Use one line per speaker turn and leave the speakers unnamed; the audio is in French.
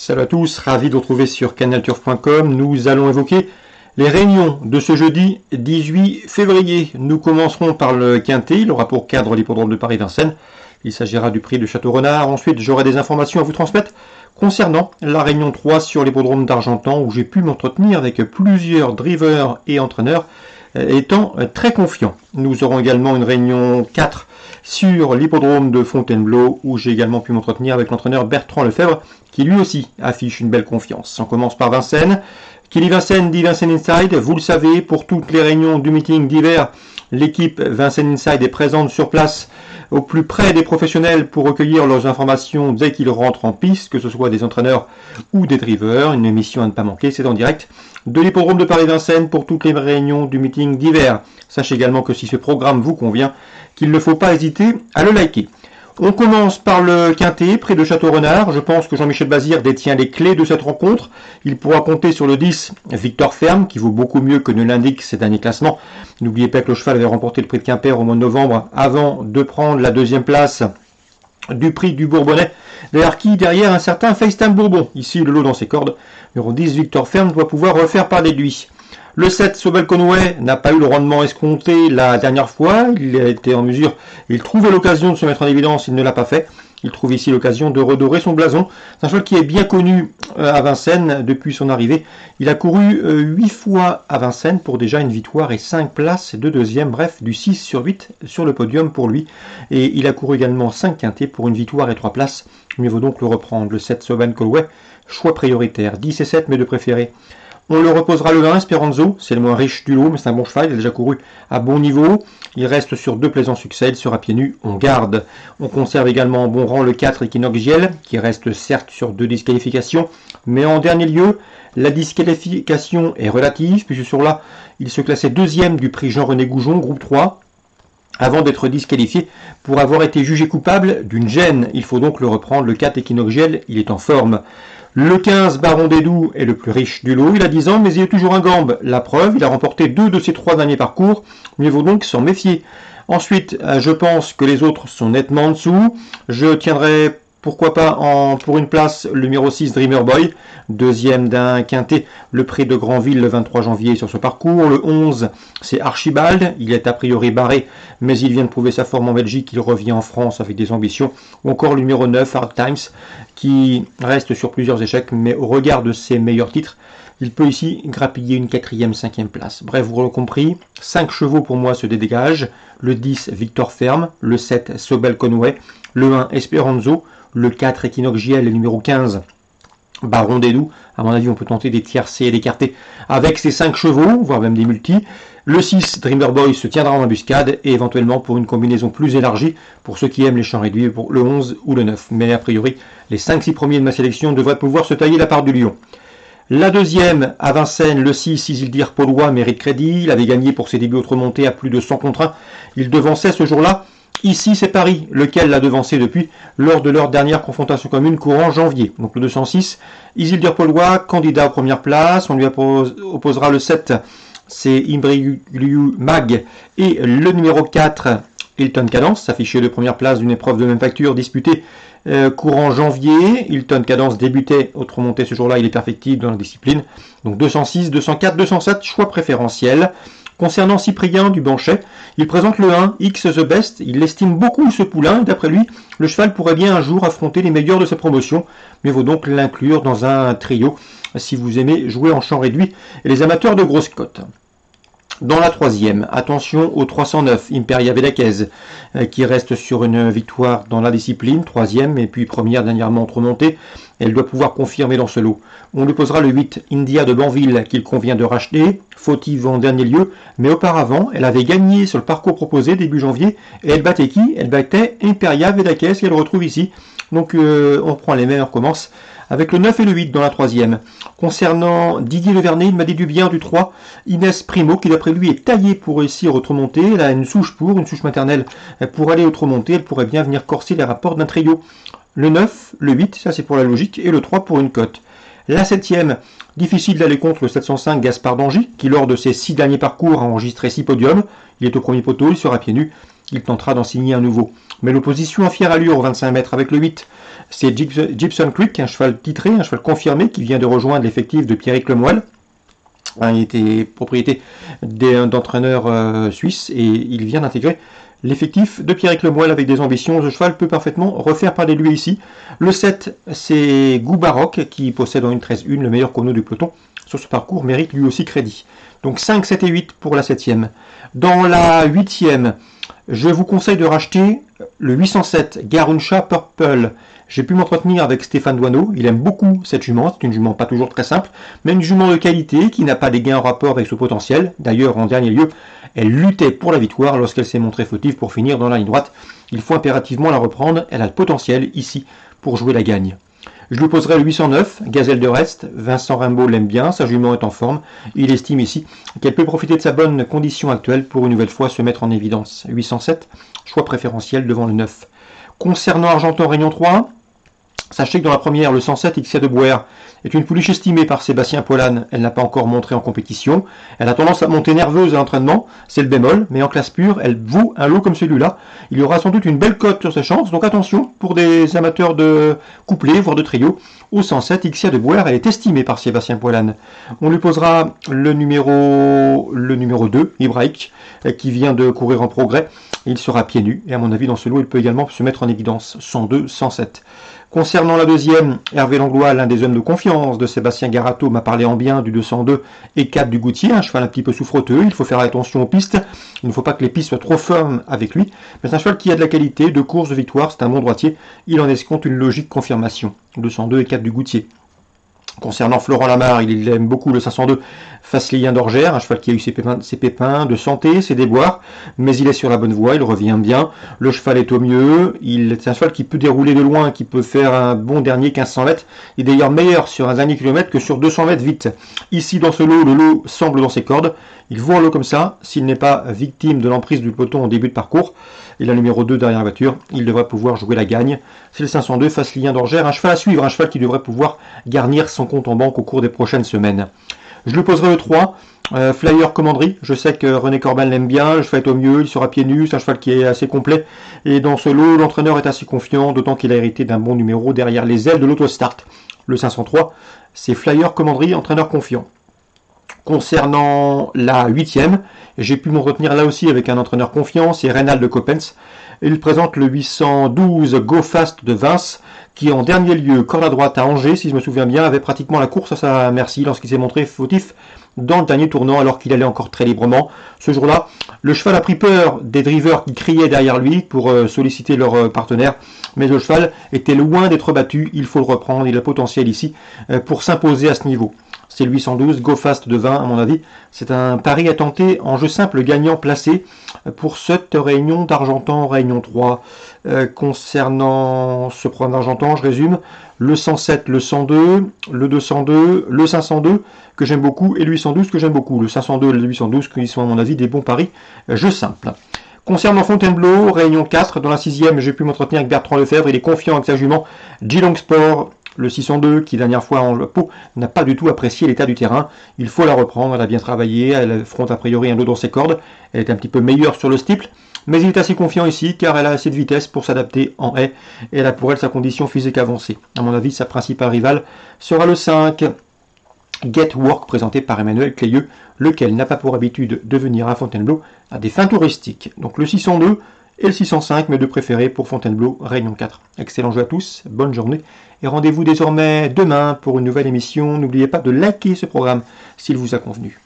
Salut à tous, ravi de vous retrouver sur canalturf.com. Nous allons évoquer les réunions de ce jeudi 18 février. Nous commencerons par le Quintet, il aura pour cadre l'hippodrome de Paris-Vincennes. Il s'agira du prix de Château-Renard. Ensuite, j'aurai des informations à vous transmettre concernant la réunion 3 sur l'hippodrome d'Argentan, où j'ai pu m'entretenir avec plusieurs drivers et entraîneurs étant très confiants. Nous aurons également une réunion 4 sur l'hippodrome de Fontainebleau, où j'ai également pu m'entretenir avec l'entraîneur Bertrand Lefebvre, qui lui aussi affiche une belle confiance. On commence par Vincennes. Qui dit Vincennes dit Vincennes Inside. Vous le savez, pour toutes les réunions du meeting d'hiver, l'équipe Vincennes Inside est présente sur place au plus près des professionnels pour recueillir leurs informations dès qu'ils rentrent en piste, que ce soit des entraîneurs ou des drivers. Une émission à ne pas manquer, c'est en direct de l'hippodrome de Paris-Vincennes pour toutes les réunions du meeting d'hiver. Sachez également que si ce programme vous convient, qu'il ne faut pas hésiter à le liker. On commence par le Quintet, près de Château-Renard. Je pense que Jean-Michel Bazir détient les clés de cette rencontre. Il pourra compter sur le 10, Victor Ferme, qui vaut beaucoup mieux que ne l'indiquent ses derniers classements. N'oubliez pas que le cheval avait remporté le prix de Quimper au mois de novembre, avant de prendre la deuxième place du prix du Bourbonnais. Derrière un certain FaceTime Bourbon. Ici, le lot dans ses cordes. Numéro 10, Victor Ferme doit pouvoir refaire parler de lui. Le 7, Sobel Conway, n'a pas eu le rendement escompté la dernière fois. Il a été en mesure, il trouvait l'occasion de se mettre en évidence, il ne l'a pas fait. Il trouve ici l'occasion de redorer son blason. C'est un cheval qui est bien connu à Vincennes depuis son arrivée. Il a couru 8 fois à Vincennes pour déjà une victoire et 5 places de deuxième. Bref, du 6 sur 8 sur le podium pour lui. Et il a couru également 5 quintés pour une victoire et 3 places. Mieux vaut donc le reprendre. Le 7, Sobel Conway, choix prioritaire. 10 et 7, mes deux préférés. On le reposera le 1, Esperanzo, c'est le moins riche du lot, mais c'est un bon cheval, il a déjà couru à bon niveau. Il reste sur 2 plaisants succès, il sera pieds nus, on garde. On conserve également en bon rang le 4, Equinox Giel, qui reste certes sur 2 disqualifications, mais en dernier lieu, la disqualification est relative, puisque sur là, il se classait 2e du prix Jean-René Goujon, groupe 3, avant d'être disqualifié pour avoir été jugé coupable d'une gêne. Il faut donc le reprendre, le 4, Equinox Giel, il est en forme. Le 15, Baron des Doux, est le plus riche du lot. Il a 10 ans, mais il est toujours un gambe. La preuve, il a remporté 2 de ses 3 derniers parcours. Mieux vaut donc s'en méfier. Ensuite, je pense que les autres sont nettement en dessous. Je tiendrai, pourquoi pas, pour une place, le numéro 6, Dreamer Boy, deuxième d'un quintet, le prix de Granville le 23 janvier sur ce parcours. Le 11, c'est Archibald. Il est a priori barré, mais il vient de prouver sa forme en Belgique. Il revient en France avec des ambitions. Ou encore le numéro 9, Hard Times, qui reste sur plusieurs échecs, mais au regard de ses meilleurs titres, il peut ici grappiller une 4e, 5e place. Bref, vous l'aurez compris, 5 chevaux pour moi se dégagent. Le 10, Victor Ferme, le 7, Sobel Conway, le 1, Esperanzo, le 4, Equinox Giel, et le numéro 15, Baron des Doux. À mon avis, on peut tenter des tiercés et d'écarter avec ces 5 chevaux, voire même des multis. Le 6, Dreamer Boy, se tiendra en embuscade et éventuellement pour une combinaison plus élargie pour ceux qui aiment les champs réduits pour le 11 ou le 9. Mais a priori, les 5-6 premiers de ma sélection devraient pouvoir se tailler la part du lion. La deuxième, à Vincennes, le 6, Isildir Paulois, mérite crédit. Il avait gagné pour ses débuts autre montée à plus de 100 contre 1. Il devançait ce jour-là. Ici, c'est Paris, lequel l'a devancé depuis lors de leur dernière confrontation commune courant janvier. Donc le 206, Isildir Paulois, candidat aux premières places. On lui opposera le 7, c'est Imbrigliu Mag, et le numéro 4, Hilton Cadence, s'affichait de première place d'une épreuve de même facture disputée courant janvier. Hilton Cadence débutait autre montée ce jour-là, il est perfectible dans la discipline. Donc 206, 204, 207, choix préférentiel. Concernant Cyprien du Banchet, il présente le 1, X The Best. Il estime beaucoup ce poulain et d'après lui, le cheval pourrait bien un jour affronter les meilleurs de sa promotion. Mais il vaut donc l'inclure dans un trio si vous aimez jouer en champ réduit et les amateurs de grosses cotes. Dans la troisième, attention au 309, Imperia Vedaquez, qui reste sur une victoire dans la discipline, troisième et puis première dernièrement remontée. Elle doit pouvoir confirmer dans ce lot. On lui posera le 8, India de Banville, qu'il convient de racheter, fautive en dernier lieu, mais auparavant, elle avait gagné sur le parcours proposé début janvier, et elle battait qui? Elle battait Imperia Vedaquez, qu'elle retrouve ici. Donc on prend les mêmes, on recommence avec le 9 et le 8 dans la troisième. Concernant Didier Levernet, il m'a dit du bien du 3, Inès Primo, qui d'après lui est taillée pour réussir autre montée. Elle a une souche maternelle pour aller autre montée. Elle pourrait bien venir corser les rapports d'un trio. Le 9, le 8, ça c'est pour la logique, et le 3 pour une cote. La septième, difficile d'aller contre le 705 Gaspard d'Angy, qui lors de ses 6 derniers parcours a enregistré 6 podiums. Il est au premier poteau, il sera pieds nus. Il tentera d'en signer un nouveau. Mais l'opposition en fière allure au 25 mètres avec le 8, C'est Gibson Creek, un cheval titré, un cheval confirmé qui vient de rejoindre l'effectif de Pierrick Lemoyle. Il était propriété d'entraîneurs suisses et il vient d'intégrer l'effectif de Pierrick Lemoyle avec des ambitions. Ce cheval peut parfaitement refaire parler de lui ici. Le 7, c'est Goubaroc qui possède en une 13-1 le meilleur chrono du peloton. Sur ce parcours, mérite lui aussi crédit. Donc 5, 7 et 8 pour la 7e. Dans la 8e, je vous conseille de racheter le 807 Garuncha Purple. J'ai pu m'entretenir avec Stéphane Douaneau. Il aime beaucoup cette jument. C'est une jument pas toujours très simple, mais une jument de qualité qui n'a pas des gains en rapport avec ce potentiel. D'ailleurs, en dernier lieu, elle luttait pour la victoire lorsqu'elle s'est montrée fautive pour finir dans la ligne droite. Il faut impérativement la reprendre. Elle a le potentiel ici pour jouer la gagne. Je lui poserai le 809, Gazelle de Rest. Vincent Rimbaud l'aime bien, sa jument est en forme. Il estime ici qu'elle peut profiter de sa bonne condition actuelle pour une nouvelle fois se mettre en évidence. 807, choix préférentiel devant le 9. Concernant Argentan Réunion 3, sachez que dans la première, le 107 Xia de Bouer est une pouliche estimée par Sébastien Pollan. Elle n'a pas encore montré en compétition. Elle a tendance à monter nerveuse à l'entraînement, c'est le bémol, mais en classe pure, elle vaut un lot comme celui-là. Il y aura sans doute une belle cote sur ses chances, donc attention pour des amateurs de couplet, voire de trio. Au 107, Xia de Bouer, elle est estimée par Sébastien Pollan. On lui posera le numéro 2, Ibraïk, qui vient de courir en progrès. Il sera pieds nus, et à mon avis, dans ce lot, il peut également se mettre en évidence. 102, 107. Concernant la deuxième, Hervé Langlois, l'un des hommes de confiance de Sébastien Garato, m'a parlé en bien du 202 et 4 du Goutier, un cheval un petit peu souffreteux. Il faut faire attention aux pistes. Il ne faut pas que les pistes soient trop fermes avec lui. Mais c'est un cheval qui a de la qualité, de course, de victoire. C'est un bon droitier. Il en escompte une logique confirmation. 202 et 4 du Goutier. Concernant Florent Lamar, il aime beaucoup le 502 Faslien d'Orgère, un cheval qui a eu ses pépins de santé, ses déboires, mais il est sur la bonne voie, il revient bien, le cheval est au mieux, c'est un cheval qui peut dérouler de loin, qui peut faire un bon dernier 1500 mètres, il est d'ailleurs meilleur sur un dernier kilomètre que sur 200 mètres vite. Ici dans ce lot, le lot semble dans ses cordes, il vaut un lot comme ça, s'il n'est pas victime de l'emprise du peloton au début de parcours. Il a le numéro 2 derrière la voiture, il devrait pouvoir jouer la gagne. C'est le 502 Faslien d'Orgère, un cheval à suivre, un cheval qui devrait pouvoir garnir son compte en banque au cours des prochaines semaines. Je lui poserai le 3, Flyer Commanderie. Je sais que René Corban l'aime bien, le cheval est au mieux, il sera pieds nus, c'est un cheval qui est assez complet. Et dans ce lot, l'entraîneur est assez confiant, d'autant qu'il a hérité d'un bon numéro derrière les ailes de l'autostart. Le 503, c'est Flyer Commanderie, entraîneur confiant. Concernant la 8e, j'ai pu m'en retenir là aussi avec un entraîneur confiant, c'est Reynald de Coppens. Il présente le 812 Go Fast de Vince, qui en dernier lieu, corde à droite à Angers, si je me souviens bien, avait pratiquement la course à sa merci lorsqu'il s'est montré fautif dans le dernier tournant alors qu'il allait encore très librement. Ce jour-là, le cheval a pris peur des drivers qui criaient derrière lui pour solliciter leur partenaire, mais le cheval était loin d'être battu, il faut le reprendre, il a le potentiel ici pour s'imposer à ce niveau. C'est le 812 Go Fast de 20 à mon avis. C'est un pari à tenter en jeu simple gagnant placé pour cette réunion d'Argentan, réunion 3. Concernant ce programme d'Argentan, je résume, le 107, le 102, le 202, le 502 que j'aime beaucoup et le 812 que j'aime beaucoup. Le 502 et le 812 qui sont à mon avis des bons paris jeu simple. Concernant Fontainebleau, réunion 4, dans la 6e, j'ai pu m'entretenir avec Bertrand Lefebvre, il est confiant avec sa jument Geelong Sport. Le 602, qui dernière fois en pot, n'a pas du tout apprécié l'état du terrain. Il faut la reprendre, elle a bien travaillé, elle affronte a priori un lot dans ses cordes. Elle est un petit peu meilleure sur le steeple, mais il est assez confiant ici, car elle a assez de vitesse pour s'adapter en haie, et elle a pour elle sa condition physique avancée. À mon avis, sa principale rivale sera le 5, Get Work, présenté par Emmanuel Clayeux, lequel n'a pas pour habitude de venir à Fontainebleau à des fins touristiques. Donc le 602 et le 605, mes deux préférés pour Fontainebleau, Réunion 4. Excellent jeu à tous, bonne journée, et rendez-vous désormais demain pour une nouvelle émission. N'oubliez pas de liker ce programme s'il vous a convenu.